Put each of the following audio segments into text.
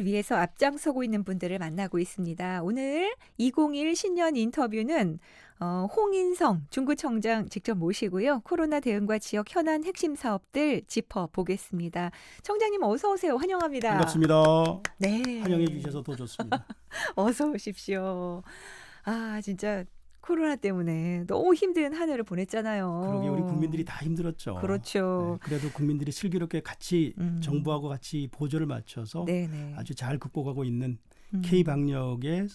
위해서 앞장서고 있는 분들을 만나고 있습니다. 오늘 2021 신년 인터뷰는 홍인성 중구청장 직접 모시고요. 코로나 대응과 지역 현안 핵심 사업들 짚어보겠습니다. 청장님 어서 오세요. 환영합니다. 반갑습니다. 네. 환영해 주셔서 더 좋습니다. 어서 오십시오. 아 진짜 코로나 때문에 너무 힘든 한 해를 보냈잖아요. 그러게 우리 국민들이 다 힘들었죠. 그렇죠. 네, 그래도 국민들이 슬기롭게 같이 음. 정부하고 같이 보조를 맞춰서 네네. 아주 잘 극복하고 있는 음. K방역의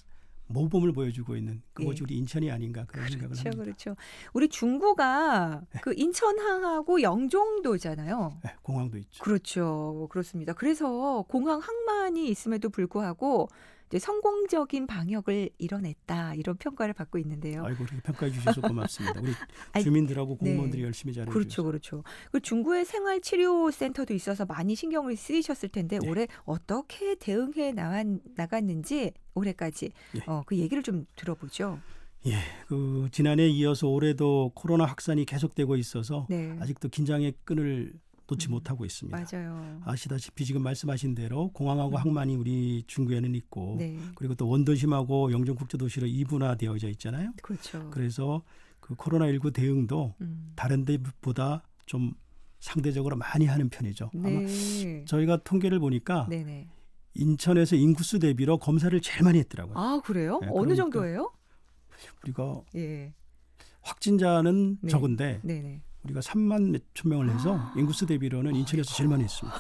모범을 보여주고 있는 그것이 예. 우리 인천이 아닌가 그런 생각을 그렇죠, 합니다. 그렇죠. 우리 중구가 그 인천항하고 영종도잖아요. 네, 공항도 있죠. 그렇죠, 그렇습니다. 그래서 공항 항만이 있음에도 불구하고 이제 성공적인 방역을 이뤄냈다 이런 평가를 받고 있는데요. 아이고 그렇게 평가해 주셔서 고맙습니다. 우리 아이, 주민들하고 공무원들이 네. 열심히 잘해 그렇죠, 주셔서. 그렇죠. 그 중구에 생활치료센터도 있어서 많이 신경을 쓰이셨을 텐데 네. 올해 어떻게 대응해 나갔는지 올해까지 예. 그 얘기를 좀 들어보죠. 예, 그 지난해 이어서 올해도 코로나 확산이 계속되고 있어서 네. 아직도 긴장의 끈을 놓지 못하고 있습니다. 맞아요. 아시다시피 지금 말씀하신 대로 공항하고 항만이 우리 중구에는 있고 네. 그리고 또 원도심하고 영종국제도시로 이분화되어져 있잖아요. 그렇죠. 그래서 그 코로나19 대응도 다른 데보다 좀 상대적으로 많이 하는 편이죠. 아마 네. 저희가 통계를 보니까 네네. 인천에서 인구수 대비로 검사를 제일 많이 했더라고요. 아, 그래요? 네, 어느 그러니까 정도예요? 우리가 예. 확진자는 네. 적은데 네네. 우리가 3만 몇천 명을 해서 인구수 대비로는 인천에서 제일 많이 했습니다.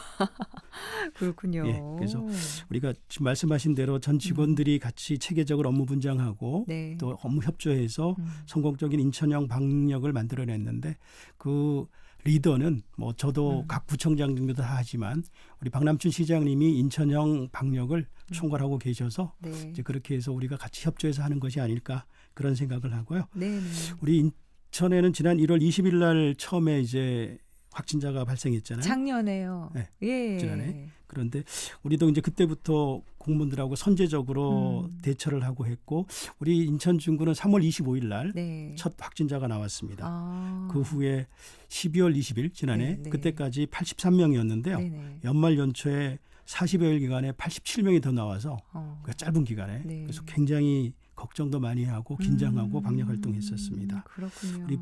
그렇군요. 예, 그래서 우리가 지금 말씀하신 대로 전 직원들이 같이 체계적으로 업무 분장하고 네. 또 업무 협조해서 성공적인 인천형 방역을 만들어냈는데 그 리더는 뭐 저도 각 구청장 등도 다 하지만 우리 박남춘 시장님이 인천형 방역을 총괄하고 계셔서 네. 이제 그렇게 해서 우리가 같이 협조해서 하는 것이 아닐까 그런 생각을 하고요. 네네. 우리 인천에는 지난 1월 20일 날 처음에 이제 확진자가 발생했잖아요. 작년에요. 네, 예. 지난해. 그런데 우리도 이제 그때부터 공무원들하고 선제적으로 대처를 하고 했고 우리 인천 중구는 3월 25일 날 네. 첫 확진자가 나왔습니다. 아. 그 후에 12월 20일 지난해 네, 네. 그때까지 83명이었는데요. 네네. 연말 연초에 40여일 기간에 87명이 더 나와서 그 짧은 기간에 네. 그래서 굉장히 걱정도 많이 하고 긴장하고 방역 활동했었습니다. 그렇군요. 우리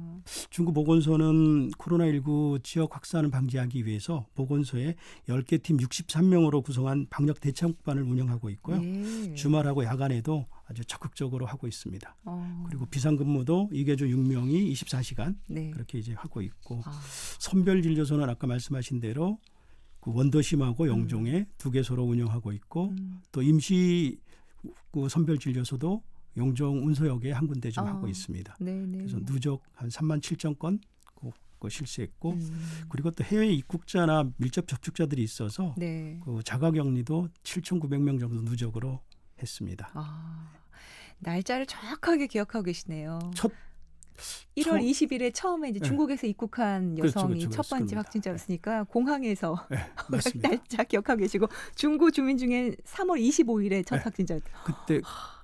중구 보건소는 코로나19 지역 확산을 방지하기 위해서 보건소에 10개 팀 63명으로 구성한 방역 대책반을 운영하고 있고요. 예. 주말하고 야간에도 아주 적극적으로 하고 있습니다. 어. 그리고 비상근무도 이계조 6명이 24시간 네. 그렇게 이제 하고 있고 아. 선별진료소는 아까 말씀하신 대로 그 원도심하고 영종에 2개소로 운영하고 있고 또 임시 그 선별진료소도 영종 운소역에 한 군데 좀 하고 있습니다. 네네. 그래서 누적 한 3만 7천 건 그거 실시했고 그리고 또 해외 입국자나 밀접 접촉자들이 있어서 네. 그 자가격리도 7,900명 정도 누적으로 했습니다. 아. 날짜를 정확하게 기억하고 계시네요. 첫 1월 20일에 처음에 이제 네. 중국에서 입국한 그렇죠, 여성이 그렇죠, 첫 번째 그렇습니다. 확진자였으니까 공항에서 네, 맞습니다. 날짜 기억하고 계시고 중구 주민 중에 3월 25일에 첫 네. 확진자였다. 그때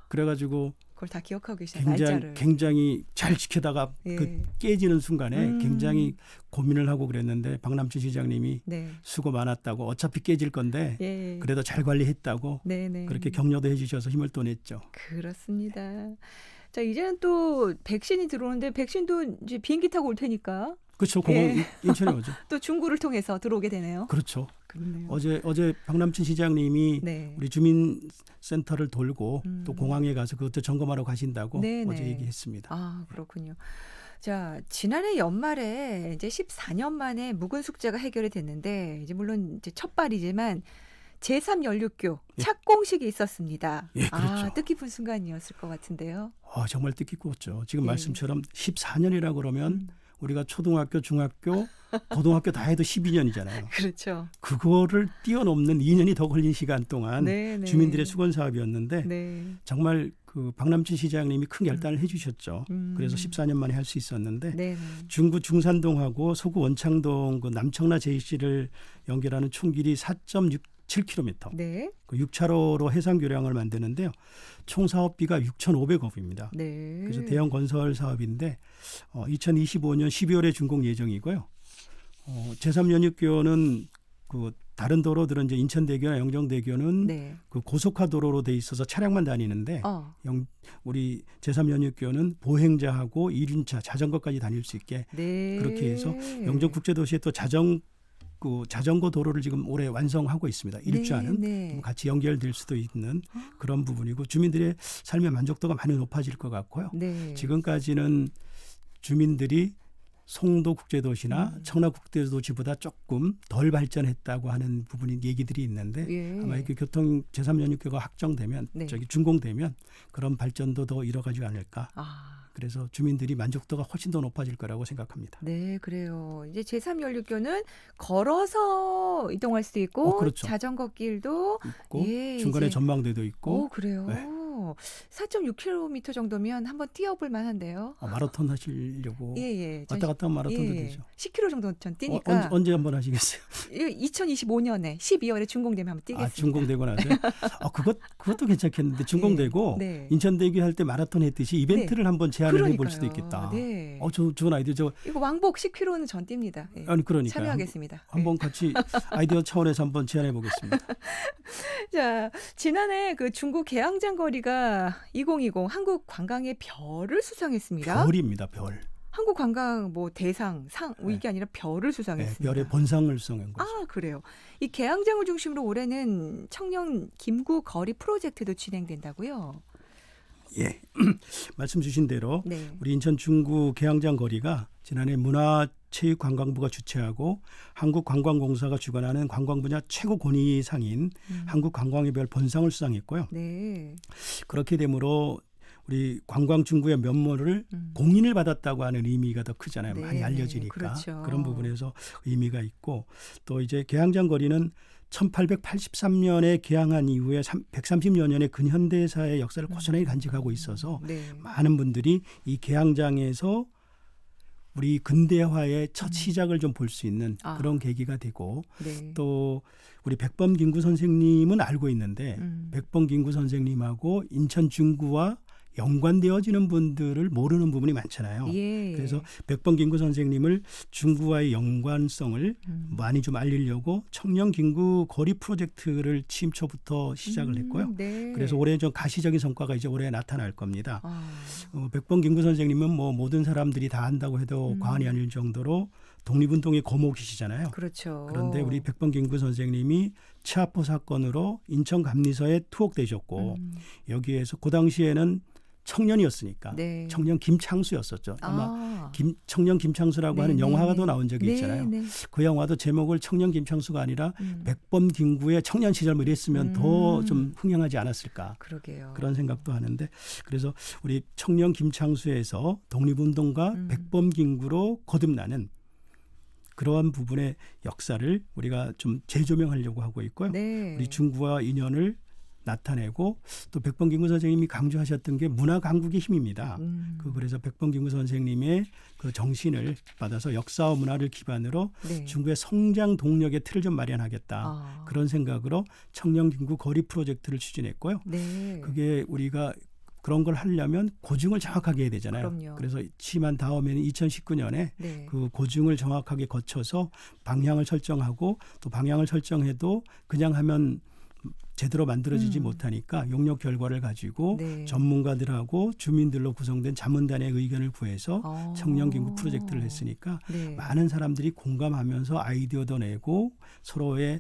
그래가지고 그걸 다 기억하고 계시네요. 날짜를. 굉장히 잘 지키다가 예. 그 깨지는 순간에 굉장히 고민을 하고 그랬는데 박남춘 시장님이 네. 수고 많았다고 어차피 깨질 건데 예. 그래도 잘 관리했다고 네네. 그렇게 격려도 해주셔서 힘을 또 냈죠. 그렇습니다. 자, 이제는 또 백신이 들어오는데 백신도 이제 비행기 타고 올 테니까 그렇죠. 공항 예. 인천에 오죠. 또 중구를 통해서 들어오게 되네요. 그렇죠. 그렇네요. 어제 박남춘 시장님이 네. 우리 주민센터를 돌고 또 공항에 가서 그것도 점검하러 가신다고 네네. 어제 얘기했습니다. 아, 그렇군요. 자, 지난해 연말에 이제 14년 만에 묵은 숙제가 해결이 됐는데 이제 물론 이제 첫 발이지만 제3 연륙교 착공식이 있었습니다. 예, 그렇죠. 아, 뜻깊은 순간이었을 것 같은데요. 정말 뜻깊었죠. 지금 예. 말씀처럼 14년이라 그러면 우리가 초등학교, 중학교, 고등학교 다 해도 12년이잖아요. 그렇죠. 그거를 뛰어넘는 2년이 더 걸린 시간 동안 네네. 주민들의 수건 사업이었는데 네. 정말 그 박남춘 시장님이 큰 결단을 해주셨죠. 그래서 14년 만에 할 수 있었는데 네. 중구 중산동하고 소구 원창동 그 남청라 제이씨를 연결하는 총길이 4.67km. 네. 그 6차로로 해상 교량을 만드는데요. 총 사업비가 6,500억입니다. 네. 그래서 대형 건설 사업인데 2025년 12월에 준공 예정이고요. 제3연육교는 그 다른 도로들은 이제 인천대교나 영종대교는 네. 그 고속화 도로로 돼 있어서 차량만 다니는데 우리 제3연육교는 보행자하고 이륜차, 자전거까지 다닐 수 있게 네. 그렇게 해서 영종국제도시에 또 자전거 도로를 지금 올해 완성하고 있습니다. 일주하는 네. 같이 연결될 수도 있는 그런 부분이고 주민들의 삶의 만족도가 많이 높아질 것 같고요. 네. 지금까지는 주민들이 송도 국제도시나 청라 국제도시보다 조금 덜 발전했다고 하는 부분이 얘기들이 있는데 예. 아마 이렇게 교통 제3연육교가 확정되면 네. 준공되면 그런 발전도 더 이뤄가지 않을까. 그래서 주민들이 만족도가 훨씬 더 높아질 거라고 생각합니다. 네, 그래요. 이제 제3연육교는 걸어서 이동할 수도 있고 그렇죠. 자전거 길도 있고 중간에 이제 전망대도 있고. 그래요. 네. 4.6km 정도면 한번 뛰어볼 만한데요. 마라톤 하시려고 예. 왔다 갔다 하면 마라톤도 되죠. 10km 정도 전 뛰니까 언제 한번 하시겠어요? 2025년에 12월에 준공되면 한번 뛰겠습니다. 준공되고 나서 그것도 괜찮겠는데 준공되고 네. 인천대교 할 때 마라톤 했듯이 이벤트를 한번 제안을 해볼 수도 있겠다. 네. 좋은 아이디어. 이거 왕복 10km는 전 뜁니다. 예. 아니 그러니까 참여하겠습니다. 한번 같이 아이디어 차원에서 한번 제안해 보겠습니다. 자, 지난해 그 중국 계양장 거리가 2020 한국 관광의 별을 수상했습니다. 별입니다, 별. 한국 관광 대상, 상 이게 아니라 별을 수상했습니다. 별의 본상을 수상한 거죠. 그래요. 이 계양장을 중심으로 올해는 청년 김구 거리 프로젝트도 진행된다고요? 예, 말씀 주신 대로 네. 우리 인천 중구 계양장 거리가 지난해 문화체육관광부가 주최하고 한국관광공사가 주관하는 관광 분야 최고 권위상인 한국관광의 별 본상을 수상했고요. 네. 그렇게 되므로 우리 관광 중구의 면모를 공인을 받았다고 하는 의미가 더 크잖아요. 많이 알려지니까. 그렇죠. 그런 부분에서 의미가 있고 또 이제 계양장 거리는 1883년에 개항한 이후에 130여 년의 근현대사의 역사를 고스란히 간직하고 있어서 많은 분들이 이 계양장에서 우리 근대화의 첫 시작을 좀 볼 수 있는 그런 계기가 되고 또 우리 백범김구 선생님은 알고 있는데 백범김구 선생님하고 인천 중구와 연관되어지는 분들을 모르는 부분이 많잖아요. 그래서 백범김구 선생님을 중구와의 연관성을 많이 좀 알리려고 청년 김구 거리 프로젝트를 취임 초부터 시작을 했고요. 그래서 올해 좀 가시적인 성과가 이제 올해 나타날 겁니다. 백범김구 선생님은 모든 사람들이 다 안다고 해도 과언이 아닐 정도로 독립운동의 거목이시잖아요. 그렇죠. 그런데 우리 백범김구 선생님이 치아포 사건으로 인천 감리서에 투옥되셨고 여기에서 그 당시에는 청년이었으니까 청년 김창수였었죠. 아마 청년 김창수라고 하는 영화도 나온 적이 있잖아요. 그 영화도 제목을 청년 김창수가 아니라 백범김구의 청년 시절 이랬으면 더 좀 흥행하지 않았을까. 그러게요. 그런 생각도 하는데 그래서 우리 청년 김창수에서 독립운동가 백범김구로 거듭나는 그러한 부분의 역사를 우리가 좀 재조명하려고 하고 있고요. 우리 중구와 인연을 나타내고 또 백범김구 선생님이 강조하셨던 게 문화 강국의 힘입니다. 그래서 백범김구 선생님의 그 정신을 받아서 역사와 문화를 기반으로 중구의 성장 동력의 틀을 좀 마련하겠다. 그런 생각으로 청년 김구 거리 프로젝트를 추진했고요. 그게 우리가 그런 걸 하려면 고증을 정확하게 해야 되잖아요. 그럼요. 그래서 취임한 다음에는 2019년에 그 고증을 정확하게 거쳐서 방향을 설정하고 또 방향을 설정해도 그냥 하면 제대로 만들어지지 못하니까 용역 결과를 가지고 전문가들하고 주민들로 구성된 자문단의 의견을 구해서 청년 김구 프로젝트를 했으니까 많은 사람들이 공감하면서 아이디어도 내고 서로의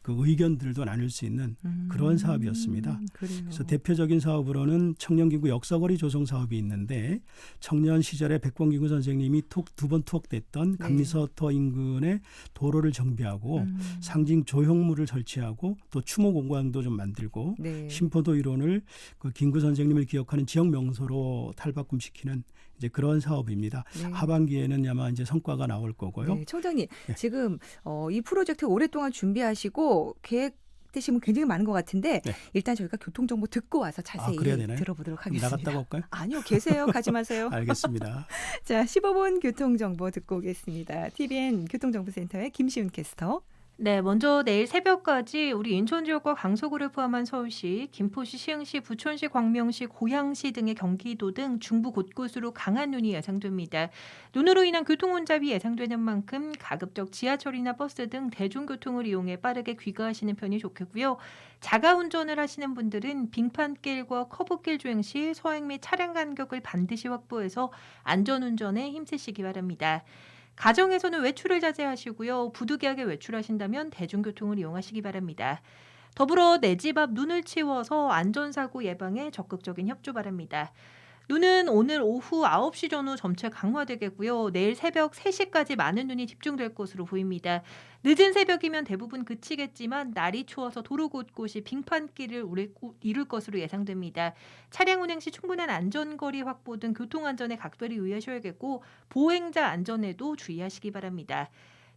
그 의견들도 나눌 수 있는 그런 사업이었습니다. 그래서 대표적인 사업으로는 청년김구 역사거리 조성 사업이 있는데 청년 시절에 백범김구 선생님이 두 번 투옥됐던 감리서터 인근의 도로를 정비하고 상징 조형물을 설치하고 또 추모 공간도 좀 만들고 심포도 일원을 그 김구 선생님을 기억하는 지역 명소로 탈바꿈시키는 이제 그런 사업입니다. 하반기에는 아마 이제 성과가 나올 거고요. 청장님, 지금 이 프로젝트 오랫동안 준비하시고 계획되신 분 굉장히 많은 것 같은데 일단 저희가 교통정보 듣고 와서 자세히 들어보도록 하겠습니다. 나갔다가 올까요? 아니요, 계세요. 가지 마세요. 알겠습니다. 자, 15분 교통정보 듣고 오겠습니다. TVN 교통정보센터의 김시훈 캐스터. 네, 먼저 내일 새벽까지 우리 인천 지역과 강서구를 포함한 서울시, 김포시, 시흥시, 부천시, 광명시, 고양시 등의 경기도 등 중부 곳곳으로 강한 눈이 예상됩니다. 눈으로 인한 교통 혼잡이 예상되는 만큼 가급적 지하철이나 버스 등 대중교통을 이용해 빠르게 귀가하시는 편이 좋겠고요. 자가 운전을 하시는 분들은 빙판길과 커브길 주행 시 서행 및 차량 간격을 반드시 확보해서 안전운전에 힘쓰시기 바랍니다. 가정에서는 외출을 자제하시고요. 부득이하게 외출하신다면 대중교통을 이용하시기 바랍니다. 더불어 내 집 앞 눈을 치워서 안전사고 예방에 적극적인 협조 바랍니다. 눈은 오늘 오후 9시 전후 점차 강화되겠고요. 내일 새벽 3시까지 많은 눈이 집중될 것으로 보입니다. 늦은 새벽이면 대부분 그치겠지만 날이 추워서 도로 곳곳이 빙판길을 이룰 것으로 예상됩니다. 차량 운행 시 충분한 안전거리 확보 등 교통안전에 각별히 유의하셔야겠고 보행자 안전에도 주의하시기 바랍니다.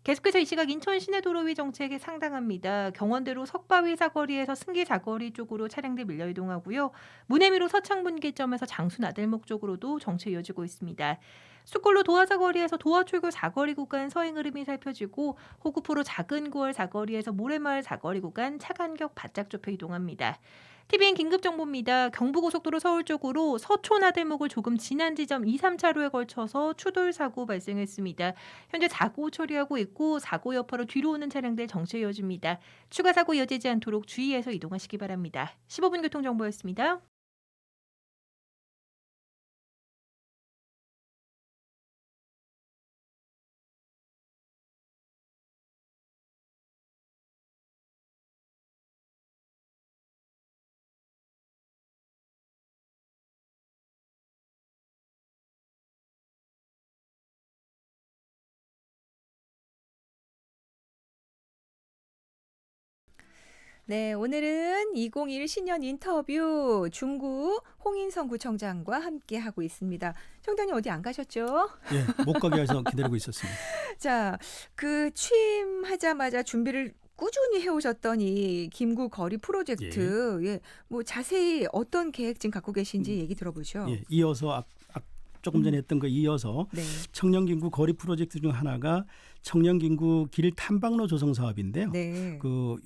계속해서 이 시각 인천 시내도로 위 정체가 상당합니다. 경원대로 석바위 사거리에서 승기 사거리 쪽으로 차량들 밀려 이동하고요. 문해미로 서창분기점에서 장수 나들목 쪽으로도 정체 이어지고 있습니다. 숯골로 도화사거리에서 도화출구 사거리 구간 서행 흐름이 살펴지고 호구포로 작은구월 사거리에서 모래마을 사거리 구간 차 간격 바짝 좁혀 이동합니다. TVN 긴급정보입니다. 경부고속도로 서울 쪽으로 서초나들목을 조금 지난 지점 2, 3차로에 걸쳐서 추돌 사고 발생했습니다. 현재 사고 처리하고 있고 사고 여파로 뒤로 오는 차량들 정체 이어집니다. 추가 사고 이어지지 않도록 주의해서 이동하시기 바랍니다. 15분 교통정보였습니다. 네, 오늘은 2021 신년 인터뷰 중구 홍인성 구청장과 함께 하고 있습니다. 청장님 어디 안 가셨죠? 예, 못 가게 해서 기다리고 있었습니다. 자, 그 취임하자마자 준비를 꾸준히 해오셨던 이 김구 거리 프로젝트, 예, 뭐 자세히 어떤 계획 지금 갖고 계신지 얘기 들어보죠. 예, 이어서 조금 전에 했던 거 이어서 네, 청년긴구 거리 프로젝트 중 하나가 청년긴구 길 탐방로 조성 사업인데요. 네,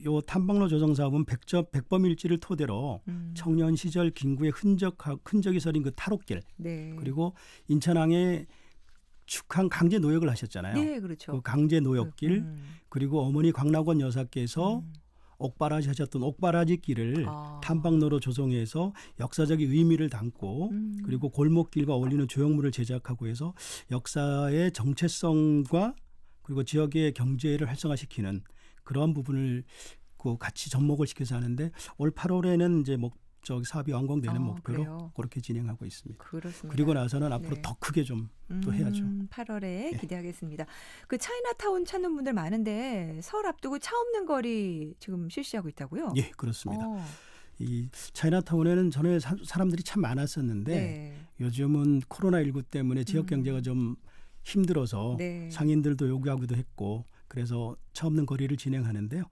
요 탐방로 조성 사업은 백범일지를 토대로 음, 청년 시절 긴구의 흔적이 서린 그 탈옥길, 네, 그리고 인천항에 축항 강제 노역을 하셨잖아요. 네, 그렇죠. 그 강제 노역길, 그리고 어머니 광락원 여사께서 음. 옥바라지 하셨던 옥바라지 길을 아. 탐방로로 조성해서 역사적인 의미를 담고 그리고 골목길과 어울리는 조형물을 제작하고 해서 역사의 정체성과 그리고 지역의 경제를 활성화시키는 그런 부분을 그 같이 접목을 시켜서 하는데 올 8월에는 이제 사업이 완공되는 목표로 그래요? 그렇게 진행하고 있습니다. 그렇습니다. 그리고 나서는 앞으로 네. 더 크게 좀 또 해야죠. 8월에 예. 기대하겠습니다. 그 차이나타운 찾는 분들 많은데 설 앞두고 차 없는 거리 지금 실시하고 있다고요? 예, 그렇습니다. 어, 이 차이나타운에는 전에 사람들이 참 많았었는데 네. 요즘은 코로나19 때문에 지역 경제가 좀 힘들어서 네. 상인들도 요구하기도 했고 그래서 차 없는 거리를 진행하는데요.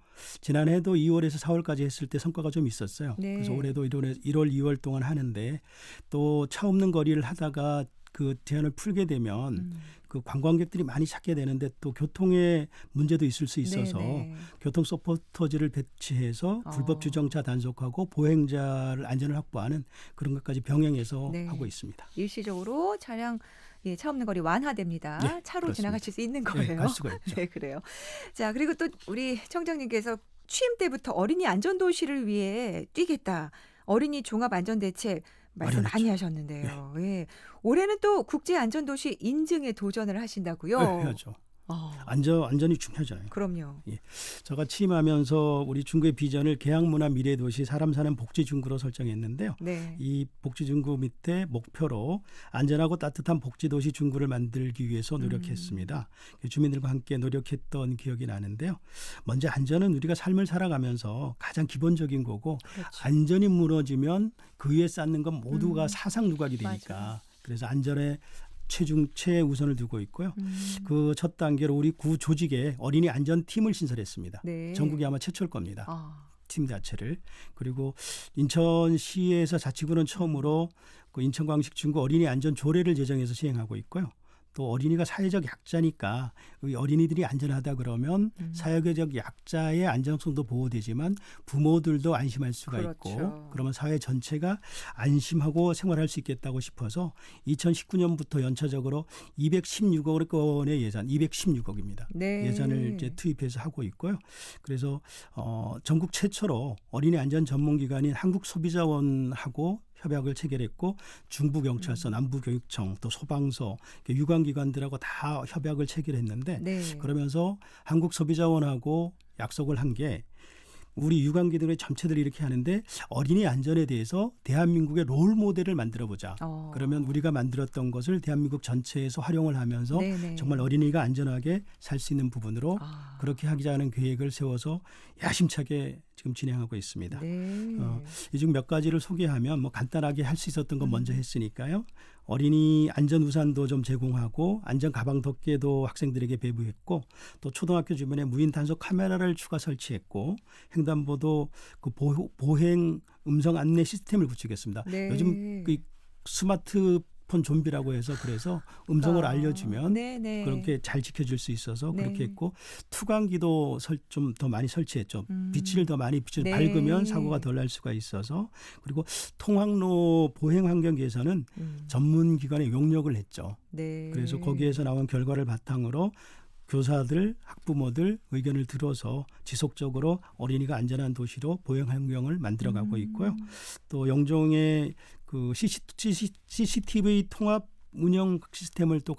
지난해도 2월에서 4월까지 했을 때 성과가 좀 있었어요. 네. 그래서 올해도 1월, 2월 동안 하는데 또 차 없는 거리를 하다가 그 제한을 풀게 되면 그 관광객들이 많이 찾게 되는데 또 교통의 문제도 있을 수 있어서 네. 교통 서포터즈를 배치해서 불법 주정차 단속하고 보행자를 안전을 확보하는 그런 것까지 병행해서 네. 하고 있습니다. 일시적으로 차량 차 없는 거리 완화됩니다. 예, 차로 그렇습니다. 지나가실 수 있는 예, 거예요. 갈 수가 있죠. 네, 그래요. 자, 그리고 또 우리 청장님께서 취임 때부터 어린이 안전도시를 위해 뛰겠다. 어린이 종합안전대책 말씀 마련했죠. 많이 하셨는데요. 예. 올해는 또 국제안전도시 인증에 도전을 하신다고요? 네, 해야죠. 안전이 중요하잖아요. 그럼요. 제가 취임하면서 우리 중구의 비전을 계양문화 미래도시 사람 사는 복지중구로 설정했는데요. 네. 이 복지중구 밑에 목표로 안전하고 따뜻한 복지도시 중구를 만들기 위해서 노력했습니다. 주민들과 함께 노력했던 기억이 나는데요. 먼저 안전은 우리가 삶을 살아가면서 가장 기본적인 거고 그렇죠. 안전이 무너지면 그 위에 쌓는 건 모두가 사상 누각이 되니까 맞아요. 그래서 안전에 최우선을 두고 있고요. 그 첫 단계로 우리 구 조직에 어린이 안전팀을 신설했습니다. 네. 전국이 아마 최초일 겁니다. 아, 팀 자체를. 그리고 인천시에서 자치구는 처음으로 그 인천광식 중구 어린이 안전 조례를 제정해서 시행하고 있고요. 또 어린이가 사회적 약자니까 이 어린이들이 안전하다 그러면 사회적 약자의 안정성도 보호되지만 부모들도 안심할 수가 그렇죠. 있고 그러면 사회 전체가 안심하고 생활할 수 있겠다고 싶어서 2019년부터 연차적으로 216억 원의 예산, 216억입니다. 네. 예산을 이제 투입해서 하고 있고요. 그래서 전국 최초로 어린이 안전 전문기관인 한국소비자원하고 협약을 체결했고 중부경찰서, 남부교육청, 또 소방서, 유관기관들하고 다 협약을 체결했는데 네. 그러면서 한국소비자원하고 약속을 한 게 우리 유관기관의 전체들이 이렇게 하는데 어린이 안전에 대해서 대한민국의 롤 모델을 만들어보자. 그러면 우리가 만들었던 것을 대한민국 전체에서 활용을 하면서 네네. 정말 어린이가 안전하게 살 수 있는 부분으로 그렇게 하자는 계획을 세워서 야심차게 지금 진행하고 있습니다. 네. 이 중 몇 가지를 소개하면 뭐 간단하게 할 수 있었던 건 먼저 했으니까요. 어린이 안전 우산도 좀 제공하고 안전 가방 덮개도 학생들에게 배부했고 또 초등학교 주변에 무인 단속 카메라를 추가 설치했고 횡단보도 그 보행 음성 안내 시스템을 구축했습니다. 네. 요즘 그 스마트폰 좀비라고 해서 그래서 음성을 알려주면 네네. 그렇게 잘 지켜줄 수 있어서 네. 그렇게 했고 투광기도 좀 더 많이 설치했죠. 빛을 더 많이 비춰 네. 밝으면 사고가 덜 날 수가 있어서 그리고 통학로 보행 환경 개선은 전문 기관에 용역을 했죠. 네. 그래서 거기에서 나온 결과를 바탕으로 교사들, 학부모들 의견을 들어서 지속적으로 어린이가 안전한 도시로 보행 환경을 만들어가고 있고요. 또 영종의 그 CCTV 통합 운영 시스템을 또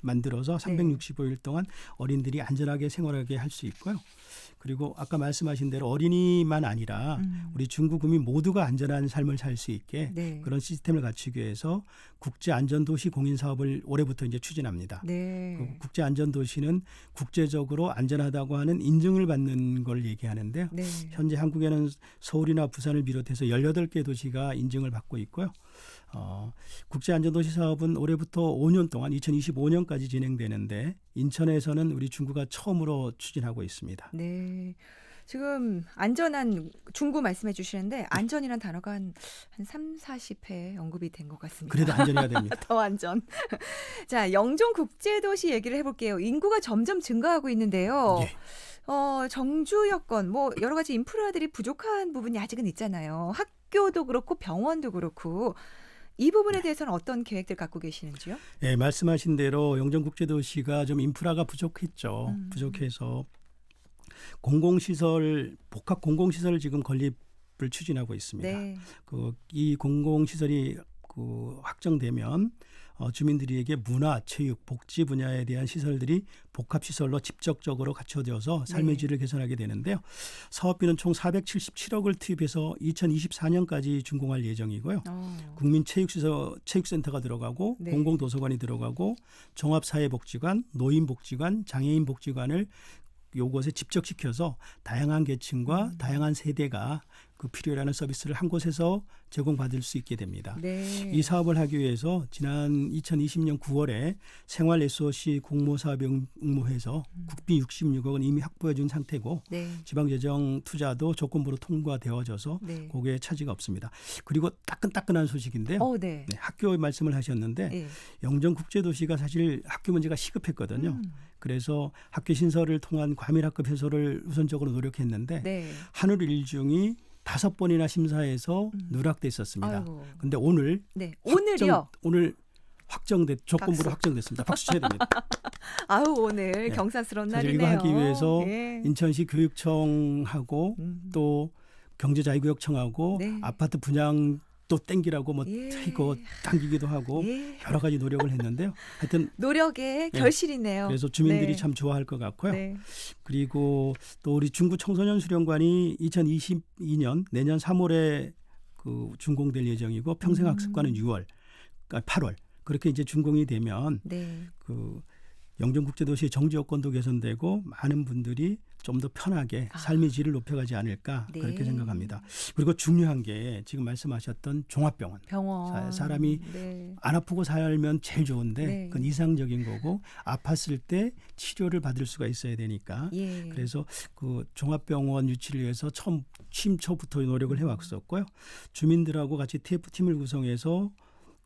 만들어서 365일 동안 어린이들이 안전하게 생활하게 할 수 있고요. 그리고 아까 말씀하신 대로 어린이만 아니라 우리 중국 국민 모두가 안전한 삶을 살 수 있게 네. 그런 시스템을 갖추기 위해서 국제안전도시 공인사업을 올해부터 이제 추진합니다. 네. 그 국제안전도시는 국제적으로 안전하다고 하는 인증을 받는 걸 얘기하는데요. 네. 현재 한국에는 서울이나 부산을 비롯해서 18개 도시가 인증을 받고 있고요. 국제안전도시 사업은 올해부터 5년 동안 2025년까지 진행되는데 인천에서는 우리 중구가 처음으로 추진하고 있습니다. 네. 지금 안전한 중구 말씀해 주시는데 안전이란 단어가 한 3, 40회 언급이 된 것 같습니다. 그래도 안전해야 됩니다. 더 안전. 자, 영종 국제도시 얘기를 해볼게요. 인구가 점점 증가하고 있는데요. 예. 정주 여건 뭐 여러 가지 인프라들이 부족한 부분이 아직은 있잖아요. 학교도 그렇고 병원도 그렇고 이 부분에 대해서는 어떤 계획들 갖고 계시는지요? 네, 말씀하신 대로 영종국제도시가 좀 인프라가 부족했죠. 부족해서 복합 공공시설 지금 건립을 추진하고 있습니다. 네. 이 공공시설이 확정되면 주민들에게 문화, 체육, 복지 분야에 대한 시설들이 복합시설로 직접적으로 갖춰져서 삶의 네. 질을 개선하게 되는데요. 사업비는 총 477억을 투입해서 2024년까지 준공할 예정이고요. 국민체육센터가 들어가고 네. 공공도서관이 들어가고 종합사회복지관, 노인복지관, 장애인복지관을 요것에 집적시켜서 다양한 계층과 다양한 세대가 그 필요로 하는 서비스를 한 곳에서 제공받을 수 있게 됩니다. 네. 이 사업을 하기 위해서 지난 2020년 9월에 생활 SOC 공모사업에 응모해서 국비 66억 원 이미 확보해 준 상태고 네. 지방재정 투자도 조건부로 통과되어져서 네. 거기에 차질가 없습니다. 그리고 따끈따끈한 소식인데요. 네. 네, 학교 말씀을 하셨는데 네. 영종국제도시가 사실 학교 문제가 시급했거든요. 그래서 학교 신설을 통한 과밀학급 해소를 우선적으로 노력했는데 네. 한울 일중이 5번이나 심사해서 누락돼 있었습니다. 그런데 오늘 네. 오늘이요? 오늘 조건부로 박수. 확정됐습니다. 박수 쳐야 됩니다. 오늘 네. 경사스러운 사실 날이네요. 이거 하기 위해서 네. 인천시 교육청하고 또 경제자유구역청하고 네. 아파트 분양 또 땡기라고 예. 이거 당기기도 하고 예. 여러 가지 노력을 했는데요. 하여튼 노력의 네. 결실이네요. 그래서 주민들이 네. 참 좋아할 것 같고요. 네. 그리고 또 우리 중구 청소년 수련관이 2022년 내년 3월에 준공될 예정이고 평생학습관은 8월 그렇게 이제 준공이 되면 네. 영종국제도시의 정지 여건도 개선되고 많은 분들이 좀 더 편하게 삶의 질을 높여가지 않을까 네. 그렇게 생각합니다. 그리고 중요한 게 지금 말씀하셨던 종합병원. 병원. 사람이 네. 안 아프고 살면 제일 좋은데 네. 그건 이상적인 거고 아팠을 때 치료를 받을 수가 있어야 되니까 예. 그래서 종합병원 유치를 위해서 처음 취임 초부터 노력을 해왔었고요. 주민들하고 같이 TF팀을 구성해서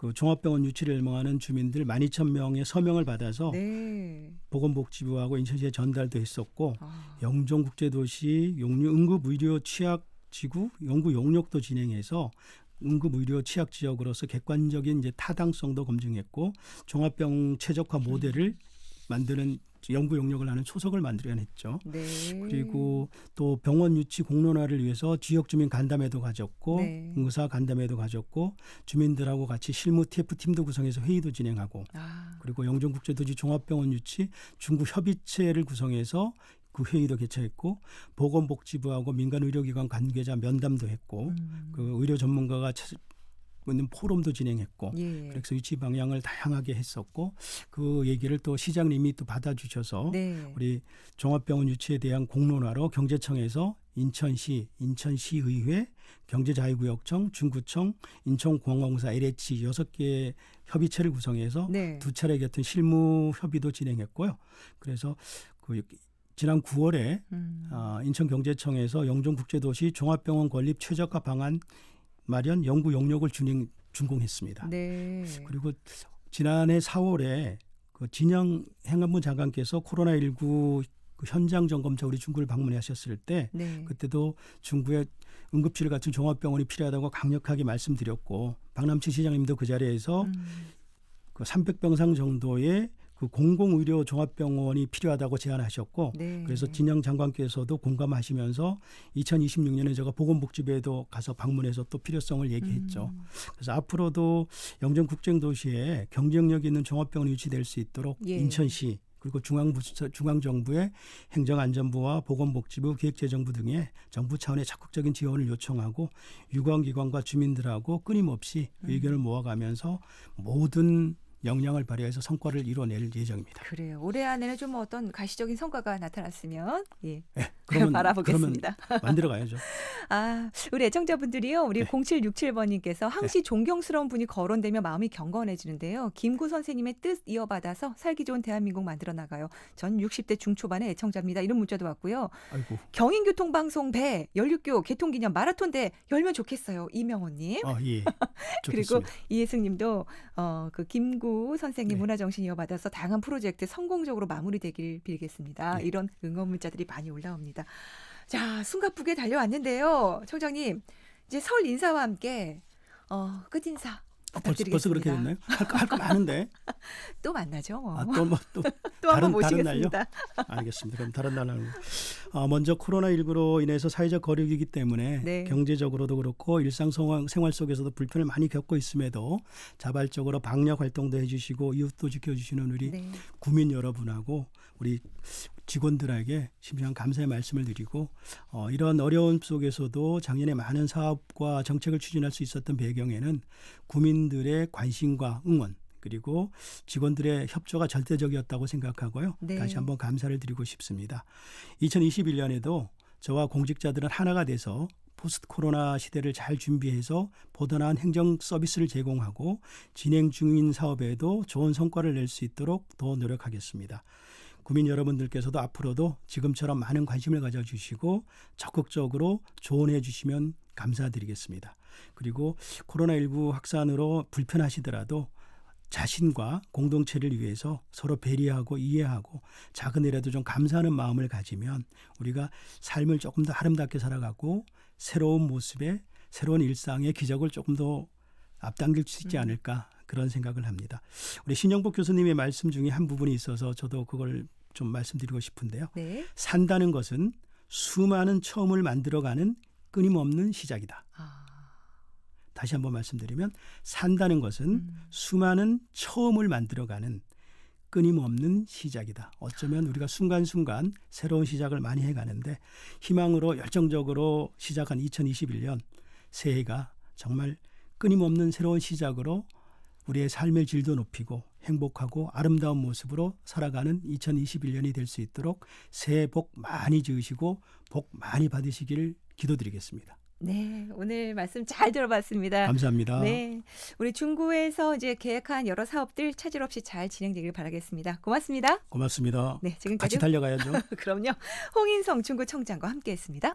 그 종합병원 유치를 열망하는 주민들 12,000명의 서명을 받아서 네. 보건복지부하고 인천시에 전달도 했었고 아. 영종국제도시 응급의료 취약지구 연구 용역도 진행해서 응급의료 취약 지역으로서 객관적인 이제 타당성도 검증했고 종합병 최적화 모델을 만드는 연구 용역을 하는 초석을 만들어냈죠. 네. 그리고 또 병원 유치 공론화를 위해서 지역 주민 간담회도 가졌고 네. 의사 간담회도 가졌고 주민들하고 같이 실무 TF팀도 구성해서 회의도 진행하고 아. 그리고 영종국제도시 종합병원 유치 중구 협의체를 구성해서 그 회의도 개최했고 보건복지부하고 민간의료기관 관계자 면담도 했고 그 의료 전문가가 있는 포럼도 진행했고 예. 그래서 유치 방향을 다양하게 했었고 그 얘기를 또 시장님이 또 받아주셔서 네. 우리 종합병원 유치에 대한 공론화로 경제청에서 인천시, 인천시의회, 경제자유구역청, 중구청, 인천공항공사 LH 6개 협의체를 구성해서 네. 두 차례 같은 실무 협의도 진행했고요. 그래서 그 지난 9월에 인천경제청에서 영종국제도시 종합병원 건립 최적화 방안 마련 연구 용역을 준공했습니다. 네. 그리고 지난해 4월에 그 진영 행안부 장관께서 코로나19 그 현장 점검차 우리 중구를 방문하셨을 때 네. 그때도 중구에 응급실 같은 종합병원이 필요하다고 강력하게 말씀드렸고 박남춘 시장님도 그 자리에서 그 300병상 정도의 그 공공의료 종합병원이 필요하다고 제안하셨고 네. 그래서 진영 장관께서도 공감하시면서 2026년에 제가 보건복지부에도 가서 방문해서 또 필요성을 얘기했죠. 그래서 앞으로도 영종국제도시에 경쟁력 있는 종합병원이 유치될 수 있도록 예. 인천시 그리고 중앙정부의 행정안전부와 보건복지부, 기획재정부 등의 정부 차원의 적극적인 지원을 요청하고 유관기관과 주민들하고 끊임없이 의견을 모아가면서 모든 역량을 발휘해서 성과를 이뤄낼 예정입니다. 그래요. 올해 안에는 좀 어떤 가시적인 성과가 나타났으면 네, 그러면 바라보겠습니다. 그러면 만들어가야죠. 아, 우리 애청자분들이요. 우리 네. 0767번님께서 항시 존경스러운 분이 거론되며 마음이 경건해지는데요. 김구 선생님의 뜻 이어받아서 살기 좋은 대한민국 만들어 나가요. 전 60대 중초반의 애청자입니다. 이런 문자도 왔고요. 아이고. 경인교통방송 배 연륙교 개통기념 마라톤 대 열면 좋겠어요. 이명호님. 예. 그리고 좋겠습니다. 이혜승님도 그 김구 선생님 네. 문화정신 이어받아서 다양한 프로젝트 성공적으로 마무리되길 빌겠습니다. 네. 이런 응원 문자들이 많이 올라옵니다. 자, 숨가쁘게 달려왔는데요. 청장님, 이제 설 인사와 함께 끝인사 부탁드리겠습니다. 벌써 그렇게 됐나요? 할 거 많은데. 또 만나죠. 또 한번 다른 날요? 모시겠습니다. 알겠습니다. 그럼 다른 날로. 먼저 코로나19로 인해서 사회적 거리두기 때문에 네. 경제적으로도 그렇고 일상 생활 속에서도 불편을 많이 겪고 있음에도 자발적으로 방역 활동도 해주시고 이웃도 지켜주시는 우리 네. 구민 여러분하고 우리 직원들에게 심심한 감사의 말씀을 드리고 이런 어려움 속에서도 작년에 많은 사업과 정책을 추진할 수 있었던 배경에는 구민들의 관심과 응원 그리고 직원들의 협조가 절대적이었다고 생각하고요. 네. 다시 한번 감사를 드리고 싶습니다. 2021년에도 저와 공직자들은 하나가 돼서 포스트 코로나 시대를 잘 준비해서 보다 나은 행정 서비스를 제공하고 진행 중인 사업에도 좋은 성과를 낼 수 있도록 더 노력하겠습니다. 구민 여러분들께서도 앞으로도 지금처럼 많은 관심을 가져주시고 적극적으로 조언해 주시면 감사드리겠습니다. 그리고 코로나19 확산으로 불편하시더라도 자신과 공동체를 위해서 서로 배려하고 이해하고 작은 일에도 좀 감사하는 마음을 가지면 우리가 삶을 조금 더 아름답게 살아가고 새로운 모습에 새로운 일상의 기적을 조금 더 앞당길 수 있지 않을까 그런 생각을 합니다. 우리 신영복 교수님의 말씀 중에 한 부분이 있어서 저도 그걸 좀 말씀드리고 싶은데요. 네. 산다는 것은 수많은 처음을 만들어가는 끊임없는 시작이다. 다시 한번 말씀드리면 산다는 것은 수많은 처음을 만들어가는 끊임없는 시작이다. 어쩌면 우리가 순간순간 새로운 시작을 많이 해가는데 희망으로 열정적으로 시작한 2021년 새해가 정말 끊임없는 새로운 시작으로 우리의 삶의 질도 높이고 행복하고 아름다운 모습으로 살아가는 2021년이 될 수 있도록 새해 복 많이 지으시고 복 많이 받으시길 기도드리겠습니다. 네, 오늘 말씀 잘 들어봤습니다. 감사합니다. 네, 우리 중구에서 이제 계획한 여러 사업들 차질 없이 잘 진행되길 바라겠습니다. 고맙습니다. 고맙습니다. 네, 지금까지 같이 달려가야죠. 그럼요. 홍인성 중구청장과 함께했습니다.